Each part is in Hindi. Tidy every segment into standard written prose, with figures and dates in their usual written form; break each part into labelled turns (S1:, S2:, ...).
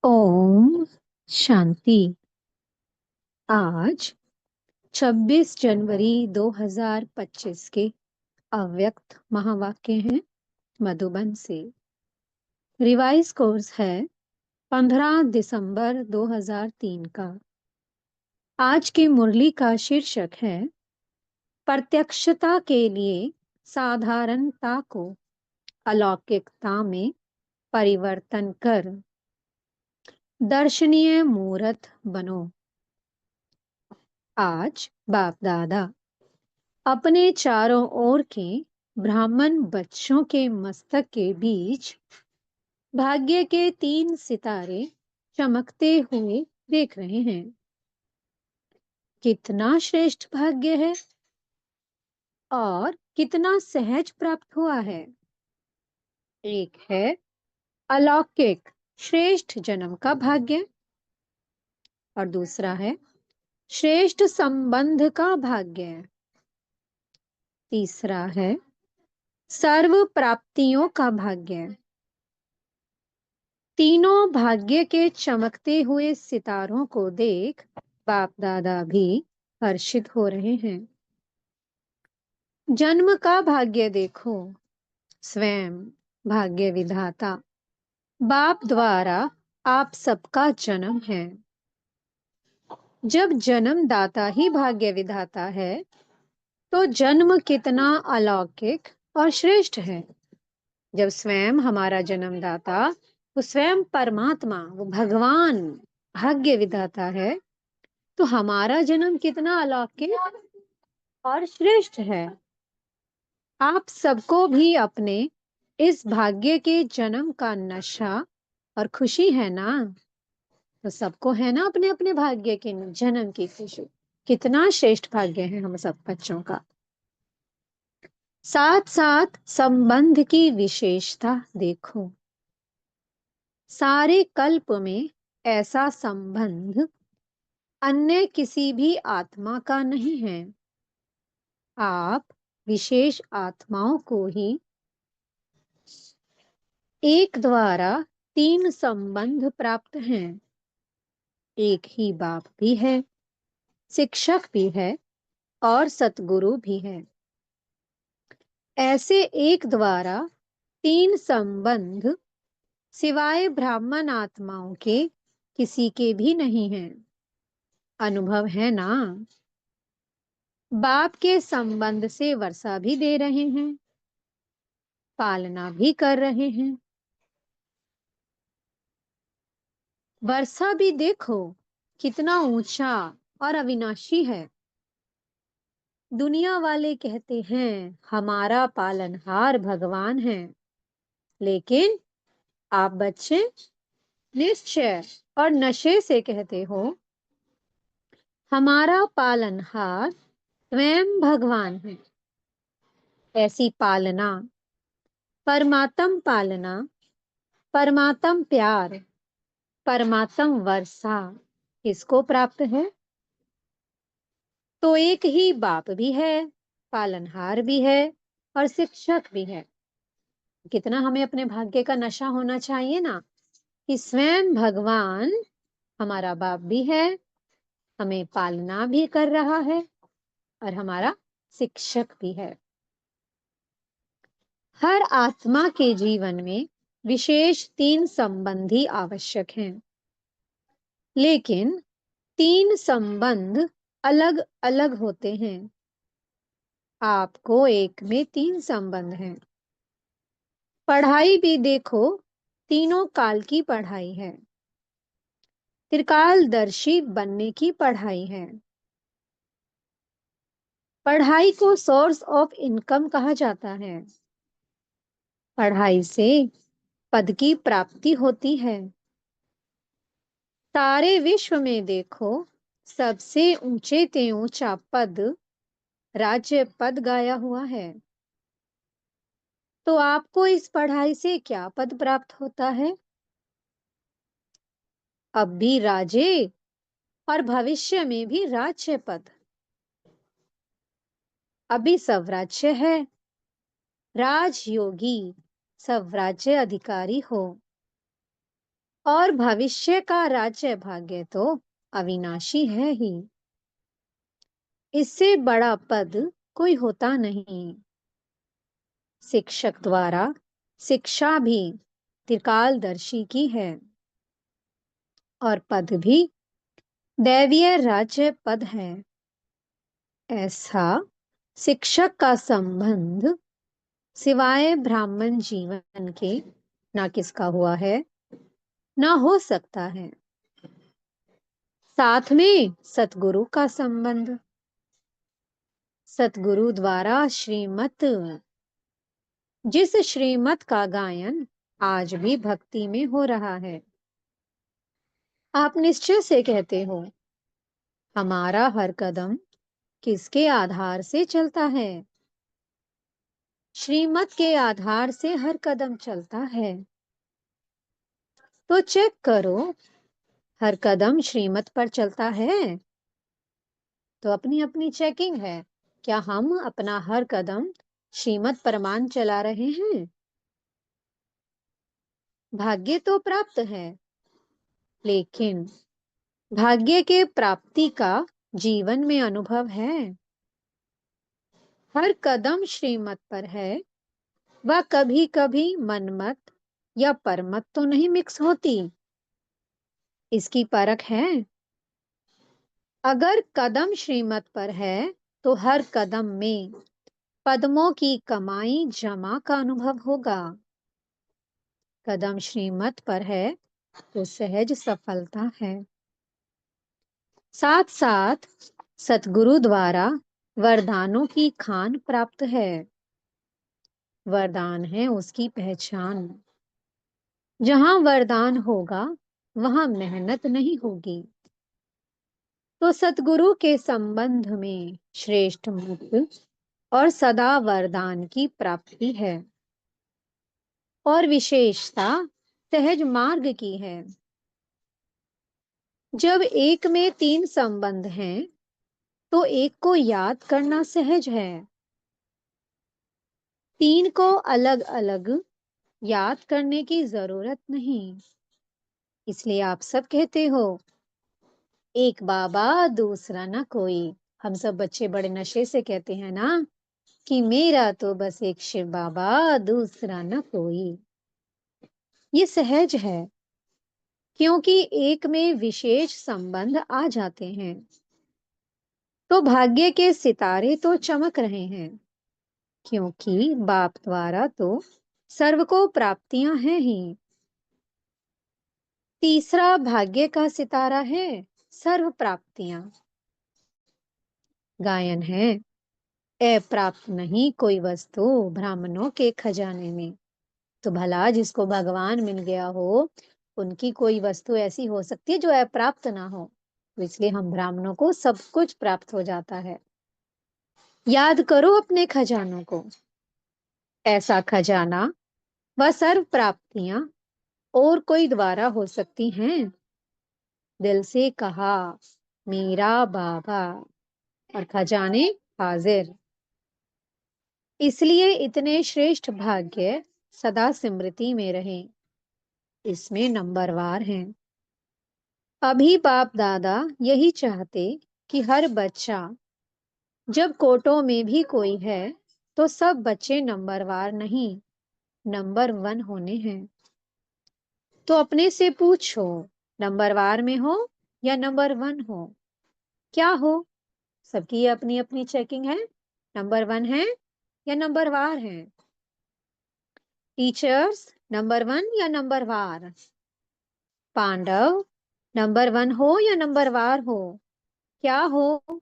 S1: ओम शांति। आज 26 जनवरी 2025 के अव्यक्त महावाक्य हैं मधुबन से। रिवाइज कोर्स है 15 दिसंबर 2003 का। आज की मुरली का शीर्षक है प्रत्यक्षता के लिए साधारणता को अलौकिकता में परिवर्तन कर दर्शनीय मूर्त बनो। आज बाप दादा अपने चारों ओर के ब्राह्मण बच्चों के मस्तक के बीच भाग्य के 3 सितारे चमकते हुए देख रहे हैं। कितना श्रेष्ठ भाग्य है और कितना सहज प्राप्त हुआ है। एक है अलौकिक श्रेष्ठ जन्म का भाग्य और दूसरा है श्रेष्ठ संबंध का भाग्य। तीसरा है सर्व प्राप्तियों का भाग्य। तीनों भाग्य के चमकते हुए सितारों को देख बाप दादा भी हर्षित हो रहे हैं। जन्म का भाग्य देखो, स्वयं भाग्य विधाता बाप द्वारा आप सबका जन्म है। जब जन्मदाता ही भाग्य विधाता है तो जन्म कितना अलौकिक और श्रेष्ठ है। जब स्वयं हमारा जन्मदाता वो स्वयं परमात्मा वो भगवान भाग्य विधाता है तो हमारा जन्म कितना अलौकिक और श्रेष्ठ है। आप सबको भी अपने इस भाग्य के जन्म का नशा और खुशी है ना। तो सबको है ना अपने अपने भाग्य के जन्म की खुशी। कितना श्रेष्ठ भाग्य है हम सब बच्चों का। साथ साथ संबंध की विशेषता देखो। सारे कल्प में ऐसा संबंध अन्य किसी भी आत्मा का नहीं है। आप विशेष आत्माओं को ही एक द्वारा 3 संबंध प्राप्त हैं। एक ही बाप भी है, शिक्षक भी है और सतगुरु भी है। ऐसे एक द्वारा 3 संबंध सिवाय ब्राह्मण आत्माओं के किसी के भी नहीं हैं। अनुभव है ना। बाप के संबंध से वर्षा भी दे रहे हैं, पालना भी कर रहे हैं। वर्षा भी देखो कितना ऊंचा और अविनाशी है। दुनिया वाले कहते हैं हमारा पालनहार भगवान है, लेकिन आप बच्चे निश्चय और नशे से कहते हो हमारा पालनहार स्वयं भगवान है। ऐसी पालना, परमात्म पालना, परमात्म प्यार, परमात्म वर्षा किसको प्राप्त है। तो एक ही बाप भी है, पालनहार भी है और शिक्षक भी है। कितना हमें अपने भाग्य का नशा होना चाहिए ना कि स्वयं भगवान हमारा बाप भी है, हमें पालना भी कर रहा है और हमारा शिक्षक भी है। हर आत्मा के जीवन में विशेष 3 संबंधी आवश्यक हैं, लेकिन 3 संबंध अलग अलग होते हैं। आपको एक में 3 संबंध हैं। पढ़ाई भी देखो, तीनों काल की पढ़ाई है। त्रिकालदर्शी बनने की पढ़ाई है। पढ़ाई को सोर्स ऑफ इनकम कहा जाता है। पढ़ाई से पद की प्राप्ति होती है। सारे विश्व में देखो, सबसे ऊंचे ते ऊंचा पद राज्य पद गाया हुआ है। तो आपको इस पढ़ाई से क्या पद प्राप्त होता है। अब भी राजे और भविष्य में भी राज्य पद। अभी स्वराज्य है, राजयोगी स्वराज्य अधिकारी हो। और भविष्य का राज्य भाग्य तो अविनाशी है ही। इससे बड़ा पद कोई होता नहीं। शिक्षक द्वारा शिक्षा भी त्रिकालदर्शी की है, और पद भी दैवीय राज्य पद है। ऐसा शिक्षक का संबंध सिवाय ब्राह्मण जीवन के ना किसका हुआ है, ना हो सकता है। साथ में सतगुरु का संबंध, सतगुरु द्वारा श्रीमत, जिस श्रीमत का गायन आज भी भक्ति में हो रहा है। आप निश्चय से कहते हो, हमारा हर कदम किसके आधार से चलता है? श्रीमत के आधार से हर कदम चलता है। तो चेक करो, हर कदम श्रीमत पर चलता है? तो अपनी अपनी चेकिंग है, क्या हम अपना हर कदम श्रीमत परमान चला रहे हैं? भाग्य तो प्राप्त है, लेकिन भाग्य के प्राप्ति का जीवन में अनुभव है। हर कदम श्रीमत पर है, वह कभी कभी मनमत या परमत तो नहीं मिक्स होती, इसकी परख है। अगर कदम श्रीमत पर है तो हर कदम में पद्मों की कमाई जमा का अनुभव होगा। कदम श्रीमत पर है तो सहज सफलता है। साथ साथ सतगुरु द्वारा वरदानों की खान प्राप्त है। वरदान है उसकी पहचान। जहां वरदान होगा वहां मेहनत नहीं होगी। तो सतगुरु के संबंध में श्रेष्ठ मुक्त और सदा वरदान की प्राप्ति है, और विशेषता सहज मार्ग की है। जब एक में तीन संबंध हैं, तो एक को याद करना सहज है। तीन को अलग अलग याद करने की जरूरत नहीं। इसलिए आप सब कहते हो, एक बाबा दूसरा ना कोई। हम सब बच्चे बड़े नशे से कहते हैं ना कि मेरा तो बस एक शिव बाबा, दूसरा ना कोई। ये सहज है, क्योंकि एक में विशेष संबंध आ जाते हैं। तो भाग्य के सितारे तो चमक रहे हैं, क्योंकि बाप द्वारा तो सर्व को प्राप्तियां हैं ही। तीसरा भाग्य का सितारा है सर्व प्राप्तियां। गायन है, अप्राप्त नहीं कोई वस्तु ब्राह्मणों के खजाने में। तो भला जिसको भगवान मिल गया हो, उनकी कोई वस्तु ऐसी हो सकती है जो अप्राप्त ना हो? तो इसलिए हम ब्राह्मणों को सब कुछ प्राप्त हो जाता है। याद करो अपने खजानों को। ऐसा खजाना व सर्व प्राप्तियां और कोई द्वारा हो सकती हैं? दिल से कहा, मेरा बाबा, और खजाने हाजिर। इसलिए इतने श्रेष्ठ भाग्य सदा स्मृति में रहे। इसमें नंबरवार हैं। अभी बाप दादा यही चाहते कि हर बच्चा, जब कोटों में भी कोई है तो सब बच्चे नंबरवार नहीं, नंबर वन होने हैं। तो अपने से पूछो, नंबरवार में हो या नंबर वन हो? क्या हो? सबकी अपनी अपनी चेकिंग है। नंबर वन है या नंबर वार है? टीचर्स, नंबर वन या नंबर वार? पांडव, नंबर वन हो या नंबर वार हो? क्या हो?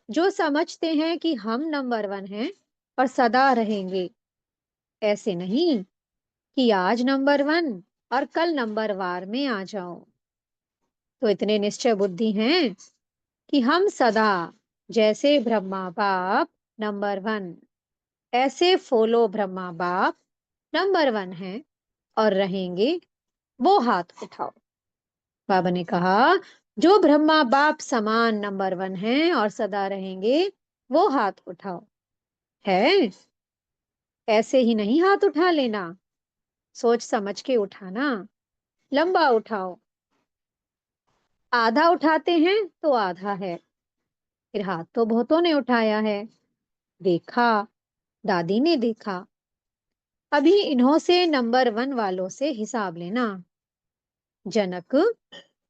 S1: जो समझते हैं कि हम नंबर वन हैं और सदा रहेंगे। ऐसे नहीं कि आज नंबर वन और कल नंबर वार में आ जाओ। तो इतने निश्चय बुद्धि हैं कि हम सदा, जैसे ब्रह्मा बाप नंबर वन, ऐसे फॉलो ब्रह्मा बाप नंबर वन है और रहेंगे। वो हाथ उठाओ। बाबा ने कहा, जो ब्रह्मा बाप समान नंबर वन है और सदा रहेंगे, वो हाथ उठाओ। है? ऐसे ही नहीं हाथ उठा लेना, सोच समझ के उठाना। लंबा उठाओ। आधा उठाते हैं तो आधा है। फिर हाथ तो बहुतों ने उठाया है। देखा, दादी ने देखा। अभी इन्हों से नंबर वन वालों से हिसाब लेना। जनक,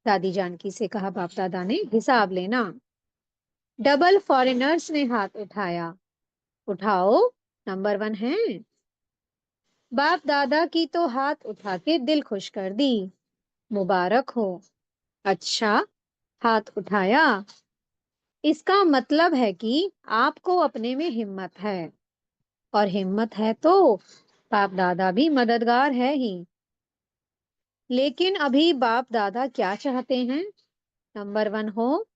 S1: दादी जानकी से कहा बाप दादा ने, हिसाब लेना। डबल फॉरेनर्स ने हाथ उठाया। उठाओ, नंबर वन है। बाप दादा की तो हाथ उठा के दिल खुश कर दी। मुबारक हो। अच्छा, हाथ उठाया, इसका मतलब है कि आपको अपने में हिम्मत है। और हिम्मत है तो बाप दादा भी मददगार है ही। लेकिन अभी बाप दादा क्या चाहते हैं? नंबर वन हो।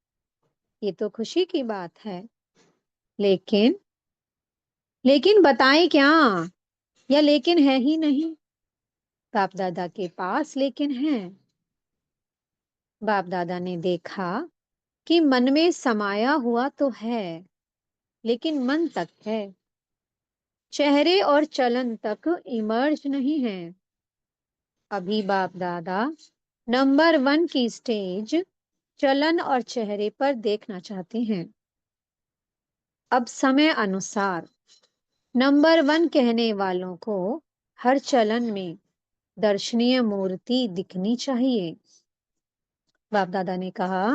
S1: ये तो खुशी की बात है। लेकिन लेकिन बताएं क्या? या लेकिन है ही नहीं? बाप दादा के पास लेकिन है। बाप दादा ने देखा कि मन में समाया हुआ तो है, लेकिन मन तक है। चेहरे और चलन तक इमर्ज नहीं है। अभी बाप दादा नंबर वन की स्टेज, चलन और चेहरे पर देखना चाहते हैं। अब समय अनुसार नंबर वन कहने वालों को हर चलन में दर्शनीय मूर्ति दिखनी चाहिए। बाप दादा ने कहा,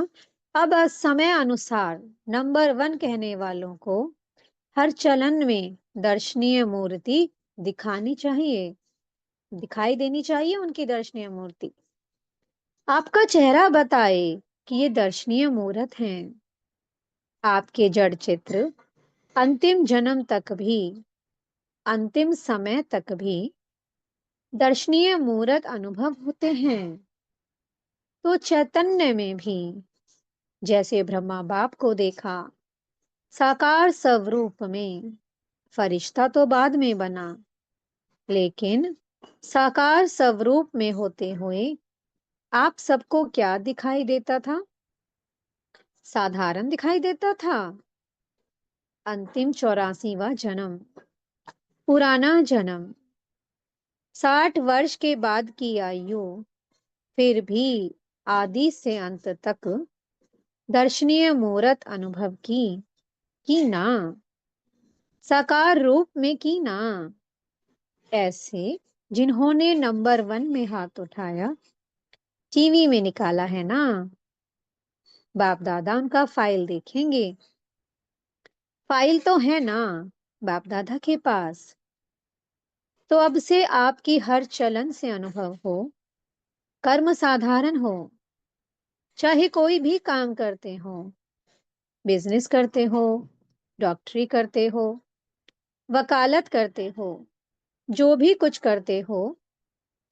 S1: अब समय अनुसार नंबर वन कहने वालों को हर चलन में दर्शनीय मूर्ति दिखानी चाहिए, दिखाई देनी चाहिए उनकी दर्शनीय मूर्ति। आपका चेहरा बताए कि ये दर्शनीय मूर्त हैं। आपके जड़ चित्र अंतिम जन्म तक भी, अंतिम समय तक भी दर्शनीय मूर्त अनुभव होते हैं। तो चैतन्य में भी जैसे ब्रह्मा बाप को देखा साकार स्वरूप में, फरिश्ता तो बाद में बना, लेकिन साकार स्वरूप में होते हुए आप सबको क्या दिखाई देता था? साधारण दिखाई देता था। अंतिम 84वां जन्म, पुराना जन्म, 60 वर्ष के बाद की आयु, फिर भी आदि से अंत तक दर्शनीय मूर्त अनुभव की ना, साकार रूप में की ना। ऐसे जिन्होंने नंबर वन में हाथ उठाया, टीवी में निकाला है ना। बाप दादा उनका फाइल देखेंगे। फाइल तो है ना बाप दादा के पास। तो अब से आपकी हर चलन से अनुभव हो, कर्म साधारण हो, चाहे कोई भी काम करते हो, बिजनेस करते हो, डॉक्टरी करते हो, वकालत करते हो, जो भी कुछ करते हो,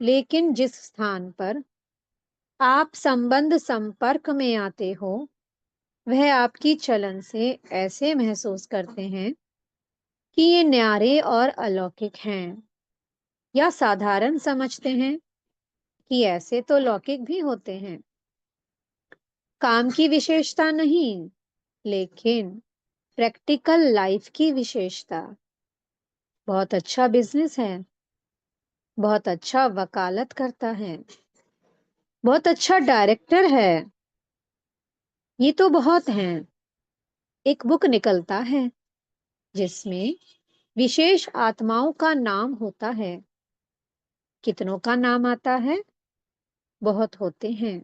S1: लेकिन जिस स्थान पर आप संबंध संपर्क में आते हो, वह आपकी चलन से ऐसे महसूस करते हैं कि ये न्यारे और अलौकिक हैं, या साधारण समझते हैं कि ऐसे तो लौकिक भी होते हैं। काम की विशेषता नहीं, लेकिन प्रैक्टिकल लाइफ की विशेषता। बहुत अच्छा बिजनेस है, बहुत अच्छा वकालत करता है, बहुत अच्छा डायरेक्टर है, ये तो बहुत हैं। एक बुक निकलता है जिसमें विशेष आत्माओं का नाम होता है। कितनों का नाम आता है? बहुत होते हैं।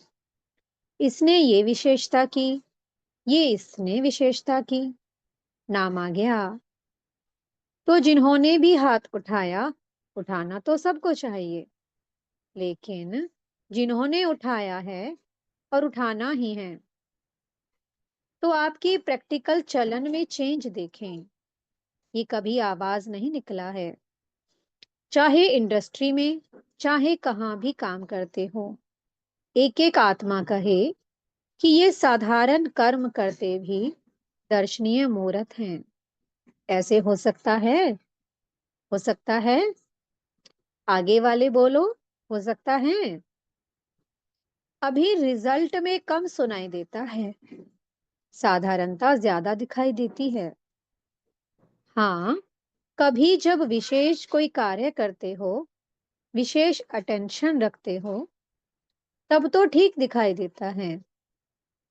S1: इसने ये विशेषता की, ये इसने विशेषता की, नाम आ गया। तो जिन्होंने भी हाथ उठाया, उठाना तो सबको चाहिए, लेकिन जिन्होंने उठाया है और उठाना ही है, तो आपकी प्रैक्टिकल चलन में चेंज देखें। ये कभी आवाज नहीं निकला है। चाहे इंडस्ट्री में, चाहे कहाँ भी काम करते हो, एक एक आत्मा कहे कि ये साधारण कर्म करते भी दर्शनीय मूर्त हैं। ऐसे हो सकता है? हो सकता है? आगे वाले बोलो, हो सकता है? अभी रिजल्ट में कम सुनाई देता है, साधारणता ज्यादा दिखाई देती है। हाँ, कभी जब विशेष कोई कार्य करते हो, विशेष अटेंशन रखते हो, तब तो ठीक दिखाई देता है,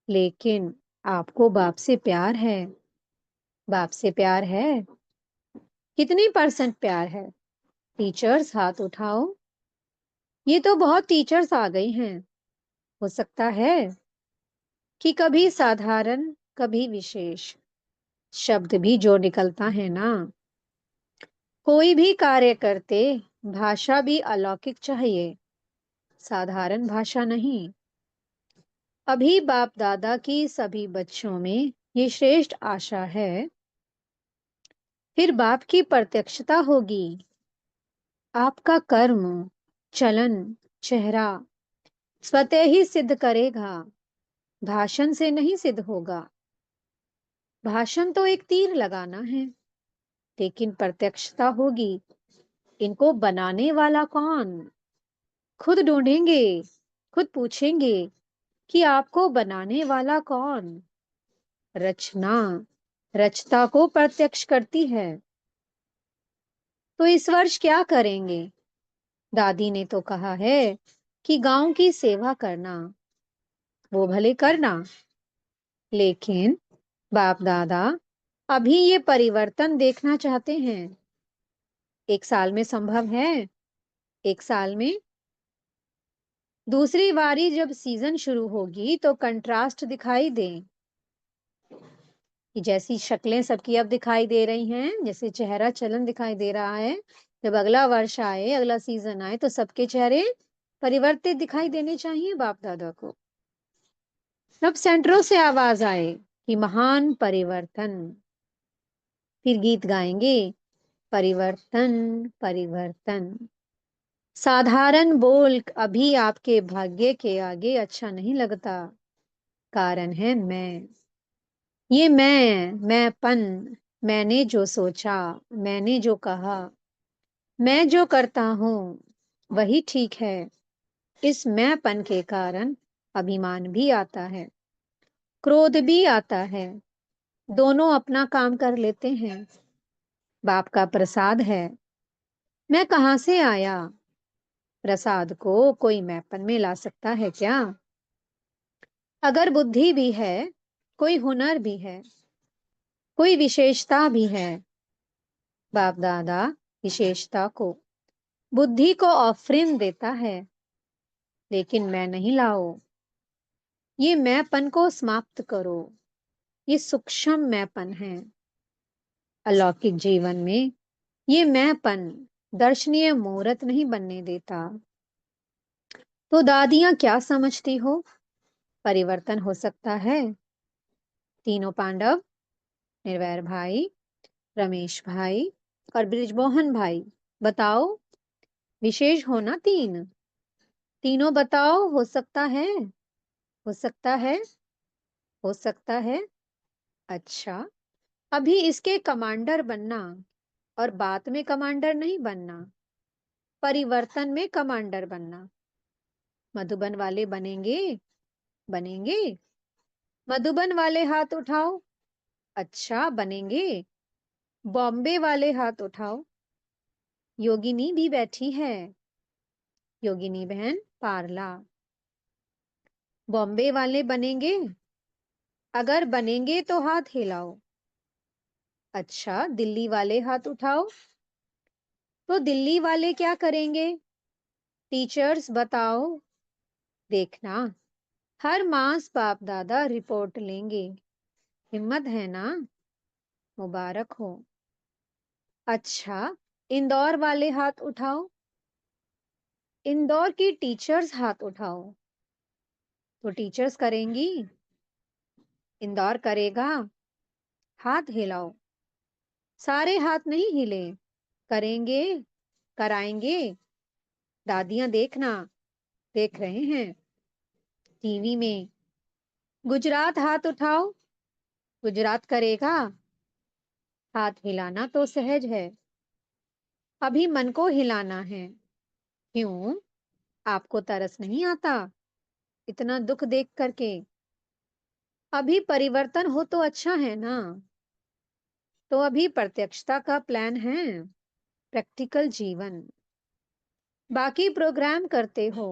S1: लेकिन आपको बाप से प्यार है। बाप से प्यार है? कितनी परसेंट प्यार है? टीचर्स हाथ उठाओ। ये तो बहुत टीचर्स आ गई हैं। हो सकता है कि कभी साधारण, कभी विशेष शब्द भी जो निकलता है ना। कोई भी कार्य करते भाषा भी अलौकिक चाहिए, साधारण भाषा नहीं। अभी बाप दादा की सभी बच्चों में ये श्रेष्ठ आशा है। फिर बाप की प्रत्यक्षता होगी। आपका कर्म, चलन, चेहरा स्वतः ही सिद्ध करेगा, भाषण से नहीं सिद्ध होगा। भाषण तो एक तीर लगाना है, लेकिन प्रत्यक्षता होगी। इनको बनाने वाला कौन? खुद ढूंढेंगे, खुद पूछेंगे कि आपको बनाने वाला कौन। रचना रचता को प्रत्यक्ष करती है। तो इस वर्ष क्या करेंगे? दादी ने तो कहा है कि गांव की सेवा करना। वो भले करना, लेकिन बाप दादा अभी ये परिवर्तन देखना चाहते हैं। 1 साल में संभव है? 1 साल में? दूसरी बारी जब सीजन शुरू होगी तो कंट्रास्ट दिखाई दे, कि जैसी शक्लें सबकी अब दिखाई दे रही हैं, जैसे चेहरा चलन दिखाई दे रहा है। जब अगला वर्ष आए, अगला सीजन आए, तो सबके चेहरे परिवर्तित दिखाई देने चाहिए बाप दादा को। सब सेंटरों से आवाज आए कि महान परिवर्तन। फिर गीत गाएंगे, परिवर्तन, परिवर्तन। साधारण बोल अभी आपके भाग्य के आगे अच्छा नहीं लगता। कारण है मैं। ये मैंपन, मैंने जो सोचा, मैंने जो कहा, मैं जो करता हूँ वही ठीक है। इस मैंपन के कारण अभिमान भी आता है, क्रोध भी आता है। दोनों अपना काम कर लेते हैं। बाप का प्रसाद है। मैं कहाँ से आया? प्रसाद को कोई मैपन में ला सकता है क्या? अगर बुद्धि भी है, कोई हुनर भी है, कोई विशेषता भी है। बाप दादा विशेषता को, बुद्धि को ऑफरिंग देता है, लेकिन मैं नहीं लाओ। ये मैंपन को समाप्त करो। ये सूक्ष्म मैंपन है। अलौकिक जीवन में ये मैंपन दर्शनीय मुहूर्त नहीं बनने देता। तो दादियां क्या समझती हो? परिवर्तन हो सकता है? तीनों पांडव, निर्वैर भाई, रमेश भाई और ब्रिजमोहन भाई, बताओ। विशेष हो ना तीन? तीनों बताओ, हो सकता है? हो सकता है? हो सकता है? अच्छा, अभी इसके कमांडर बनना और बाद में कमांडर नहीं बनना, परिवर्तन में कमांडर बनना। मधुबन वाले बनेंगे? बनेंगे? मधुबन वाले हाथ उठाओ। अच्छा, बनेंगे? बॉम्बे वाले हाथ उठाओ। योगिनी भी बैठी है। योगिनी बहन पारला। बॉम्बे वाले बनेंगे? अगर बनेंगे तो हाथ हिलाओ। अच्छा, दिल्ली वाले हाथ उठाओ। तो दिल्ली वाले क्या करेंगे? टीचर्स बताओ। देखना, हर मास बाप दादा रिपोर्ट लेंगे। हिम्मत है ना? मुबारक हो। अच्छा, इंदौर वाले हाथ उठाओ। इंदौर की टीचर्स हाथ उठाओ। तो टीचर्स करेंगी? इंदौर करेगा? हाथ हिलाओ। सारे हाथ नहीं हिले। करेंगे? कराएंगे? दादियां देखना, देख रहे हैं टीवी में। गुजरात हाथ उठाओ। गुजरात करेगा? हाथ हिलाना तो सहज है, अभी मन को हिलाना है। क्यों? आपको तरस नहीं आता इतना दुख देख करके? अभी परिवर्तन हो तो अच्छा है ना। तो अभी प्रत्यक्षता का प्लान है, प्रैक्टिकल जीवन। बाकी प्रोग्राम करते हो,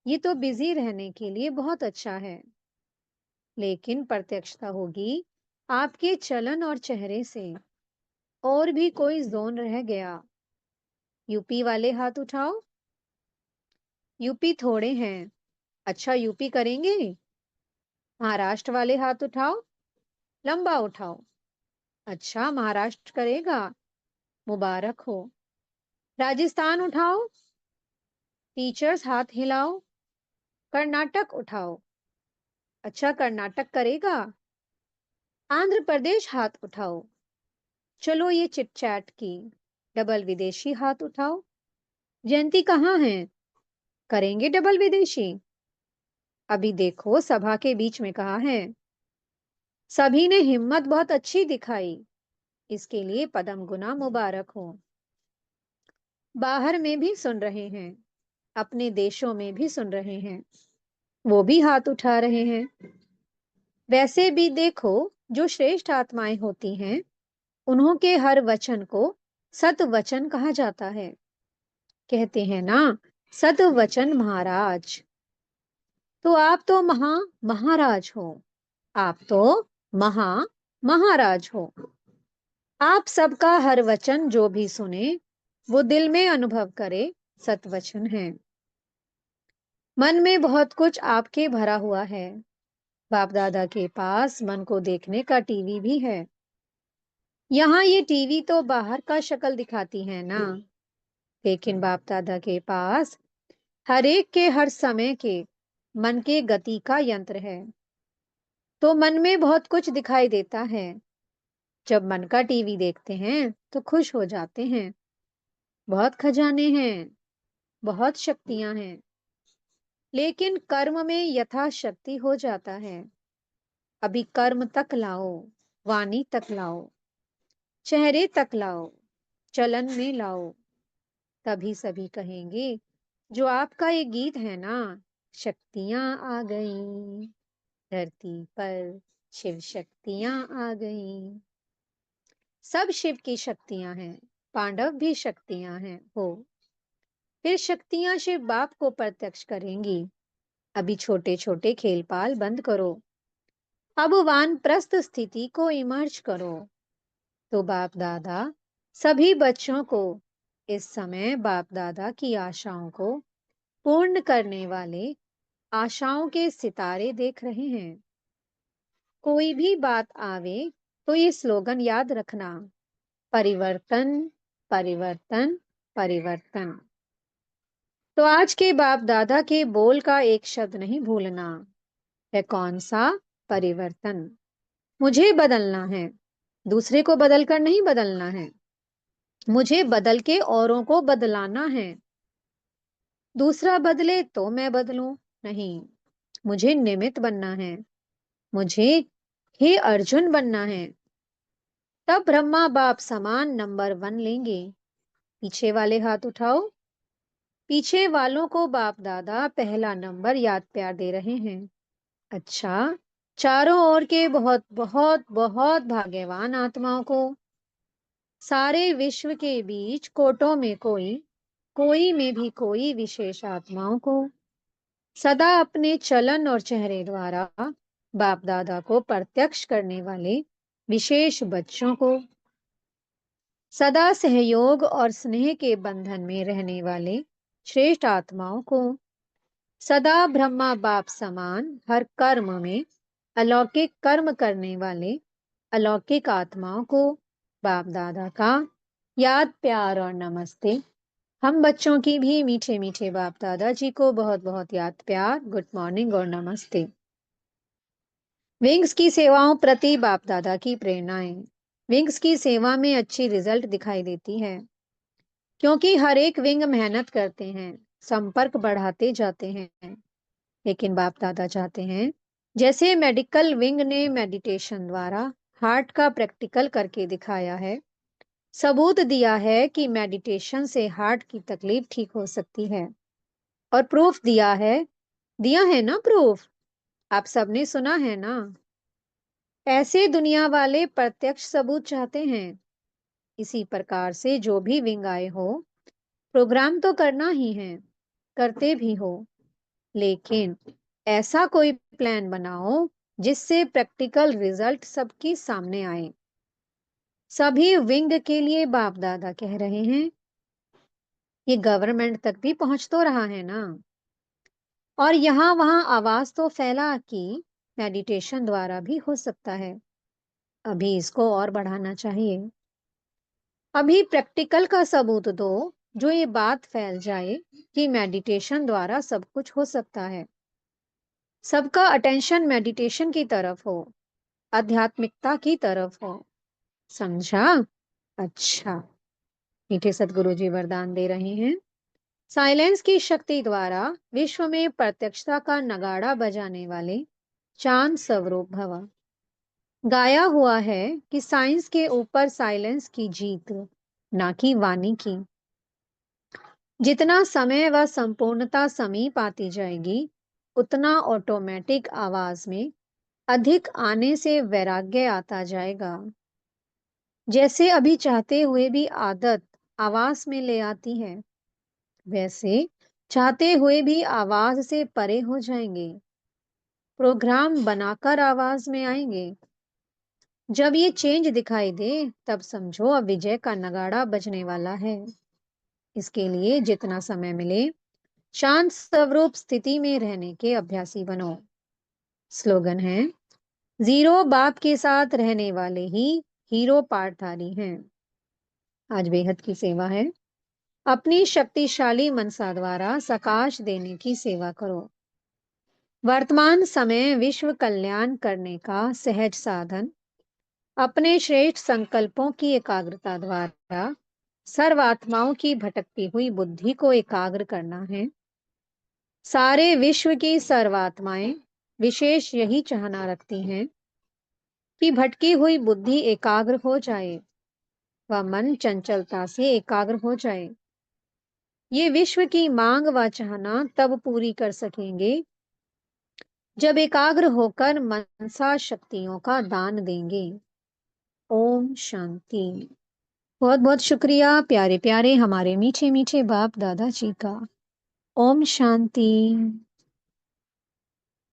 S1: ये तो बिजी रहने के लिए बहुत अच्छा है, लेकिन प्रत्यक्षता होगी आपके चलन और चेहरे से। और भी कोई जोन रह गया? यूपी वाले हाथ उठाओ। यूपी थोड़े हैं। अच्छा, यूपी करेंगे? महाराष्ट्र वाले हाथ उठाओ। लंबा उठाओ। अच्छा, महाराष्ट्र करेगा? मुबारक हो। राजस्थान उठाओ। टीचर्स हाथ हिलाओ। कर्नाटक उठाओ। अच्छा, कर्नाटक करेगा? आंध्र प्रदेश हाथ उठाओ। चलो ये चिट चैट की। डबल विदेशी हाथ उठाओ। जयंती कहाँ है? करेंगे डबल विदेशी? अभी देखो सभा के बीच में कहा है। सभी ने हिम्मत बहुत अच्छी दिखाई, इसके लिए पदम गुना मुबारक हो। बाहर में भी सुन रहे हैं, अपने देशों में भी सुन रहे हैं, वो भी हाथ उठा रहे हैं। वैसे भी देखो, जो श्रेष्ठ आत्माएं होती हैं, उन्हों के हर वचन को सत वचन कहा जाता है। कहते हैं ना, सत वचन महाराज। तो आप तो महाराज हो। आप तो महा महाराज हो। आप सबका हर वचन जो भी सुने, वो दिल में अनुभव करे, सत वचन है। मन में बहुत कुछ आपके भरा हुआ है। बाप दादा के पास मन को देखने का टीवी भी है। यहाँ ये टीवी तो बाहर का शक्ल दिखाती है ना, लेकिन बाप दादा के पास हर एक के हर समय के मन के गति का यंत्र है। तो मन में बहुत कुछ दिखाई देता है। जब मन का टीवी देखते हैं तो खुश हो जाते हैं। बहुत खजाने हैं, बहुत शक्तियां हैं, लेकिन कर्म में यथाशक्ति हो जाता है। अभी कर्म तक लाओ, वाणी तक लाओ, चेहरे तक लाओ, चलन में लाओ, तभी सभी कहेंगे जो आपका ये गीत है ना, शक्तियां आ गई धरती पर, शिव शक्तियां आ गई। सब शिव की शक्तियां हैं, पांडव भी शक्तियां हैं हो। फिर शक्तियां शिव बाप को प्रत्यक्ष करेंगी। अभी छोटे छोटे खेलपाल बंद करो, अब वानप्रस्थ स्थिति को इमर्ज करो। तो बाप दादा सभी बच्चों को इस समय बाप दादा की आशाओं को पूर्ण करने वाले आशाओं के सितारे देख रहे हैं। कोई भी बात आवे तो ये स्लोगन याद रखना, परिवर्तन, परिवर्तन, परिवर्तन। तो आज के बाप दादा के बोल का एक शब्द नहीं भूलना। है कौन सा? परिवर्तन। मुझे बदलना है, दूसरे को बदलकर नहीं बदलना है। मुझे बदल के औरों को बदलाना है। दूसरा बदले तो मैं बदलूं नहीं, मुझे निमित्त बनना है। मुझे हे अर्जुन बनना है। तब ब्रह्मा बाप समान नंबर 1 लेंगे। पीछे वाले हाथ उठाओ। पीछे वालों को बाप दादा पहला नंबर याद प्यार दे रहे हैं। अच्छा, चारों ओर के बहुत बहुत बहुत भाग्यवान आत्माओं को, सारे विश्व के बीच कोटों में कोई, कोई में भी कोई विशेष आत्माओं को, सदा अपने चलन और चेहरे द्वारा बाप दादा को प्रत्यक्ष करने वाले विशेष बच्चों को, सदा सहयोग और स्नेह के बंधन में रहने वाले श्रेष्ठ आत्माओं को, सदा ब्रह्मा बाप समान हर कर्म में अलौकिक कर्म करने वाले अलौकिक आत्माओं को बाप दादा का याद प्यार और नमस्ते। हम बच्चों की भी मीठे मीठे बाप दादा जी को बहुत बहुत याद प्यार, गुड मॉर्निंग और नमस्ते। विंग्स की सेवाओं प्रति बाप दादा की प्रेरणाएं। विंग्स की सेवा में अच्छी रिजल्ट दिखाई देती है, क्योंकि हर एक विंग मेहनत करते हैं, संपर्क बढ़ाते जाते हैं। लेकिन बाप दादा चाहते हैं, जैसे मेडिकल विंग ने मेडिटेशन द्वारा हार्ट का प्रैक्टिकल करके दिखाया है, सबूत दिया है कि मेडिटेशन से हार्ट की तकलीफ ठीक हो सकती है। और प्रूफ दिया है ना प्रूफ, आप सबने सुना है ना। ऐसे दुनिया वाले प्रत्यक्ष सबूत चाहते हैं। इसी प्रकार से जो भी विंग आए हो, प्रोग्राम तो करना ही है, करते भी हो, लेकिन ऐसा कोई प्लान बनाओ जिससे प्रैक्टिकल रिजल्ट सबके सामने आए। सभी विंग के लिए बाप दादा कह रहे हैं, ये गवर्नमेंट तक भी पहुंच तो रहा है ना। और यहाँ वहां आवाज तो फैला कि मेडिटेशन द्वारा भी हो सकता है। अभी इसको और बढ़ाना चाहिए। अभी प्रैक्टिकल का सबूत दो जो ये बात फैल जाए कि मेडिटेशन द्वारा सब कुछ हो सकता है। सबका अटेंशन मेडिटेशन की तरफ हो, आध्यात्मिकता की तरफ हो। समझा? अच्छा। मीठे सदगुरु जी वरदान दे रहे हैं। साइलेंस की शक्ति द्वारा विश्व में प्रत्यक्षता का नगाड़ा बजाने वाले चांद स्वरूप भव। गाया हुआ है कि साइंस के ऊपर साइलेंस की जीत, ना कि वाणी की। जितना समय व संपूर्णता समीप आती जाएगी, उतना ऑटोमेटिक आवाज में अधिक आने से वैराग्य आता जाएगा। जैसे अभी चाहते हुए भी आदत आवाज में ले आती है, वैसे चाहते हुए भी आवाज से परे हो जाएंगे। प्रोग्राम बनाकर आवाज में आएंगे। जब ये चेंज दिखाई दे, तब समझो अब विजय का नगाड़ा बजने वाला है। इसके लिए जितना समय मिले, शांत स्वरूप स्थिति में रहने के अभ्यासी बनो। स्लोगन है, जीरो बाप के साथ रहने वाले ही हीरो पाठधारी हैं। आज बेहद की सेवा है। अपनी शक्तिशाली मनसा द्वारा सकाश देने की सेवा करो। वर्तमान समय विश्व कल्याण करने का सहज साधन अपने श्रेष्ठ संकल्पों की एकाग्रता द्वारा सर्वात्माओं की भटकती हुई बुद्धि को एकाग्र करना है। सारे विश्व की सर्वात्माएं विशेष यही चाहना रखती हैं कि भटकी हुई बुद्धि एकाग्र हो जाए, व मन चंचलता से एकाग्र हो जाए। ये विश्व की मांग व चाहना तब पूरी कर सकेंगे जब एकाग्र होकर मनसा शक्तियों का दान देंगे। ओम शांति। बहुत बहुत शुक्रिया प्यारे प्यारे हमारे मीठे मीठे बाप दादा जी का। ओम शांति।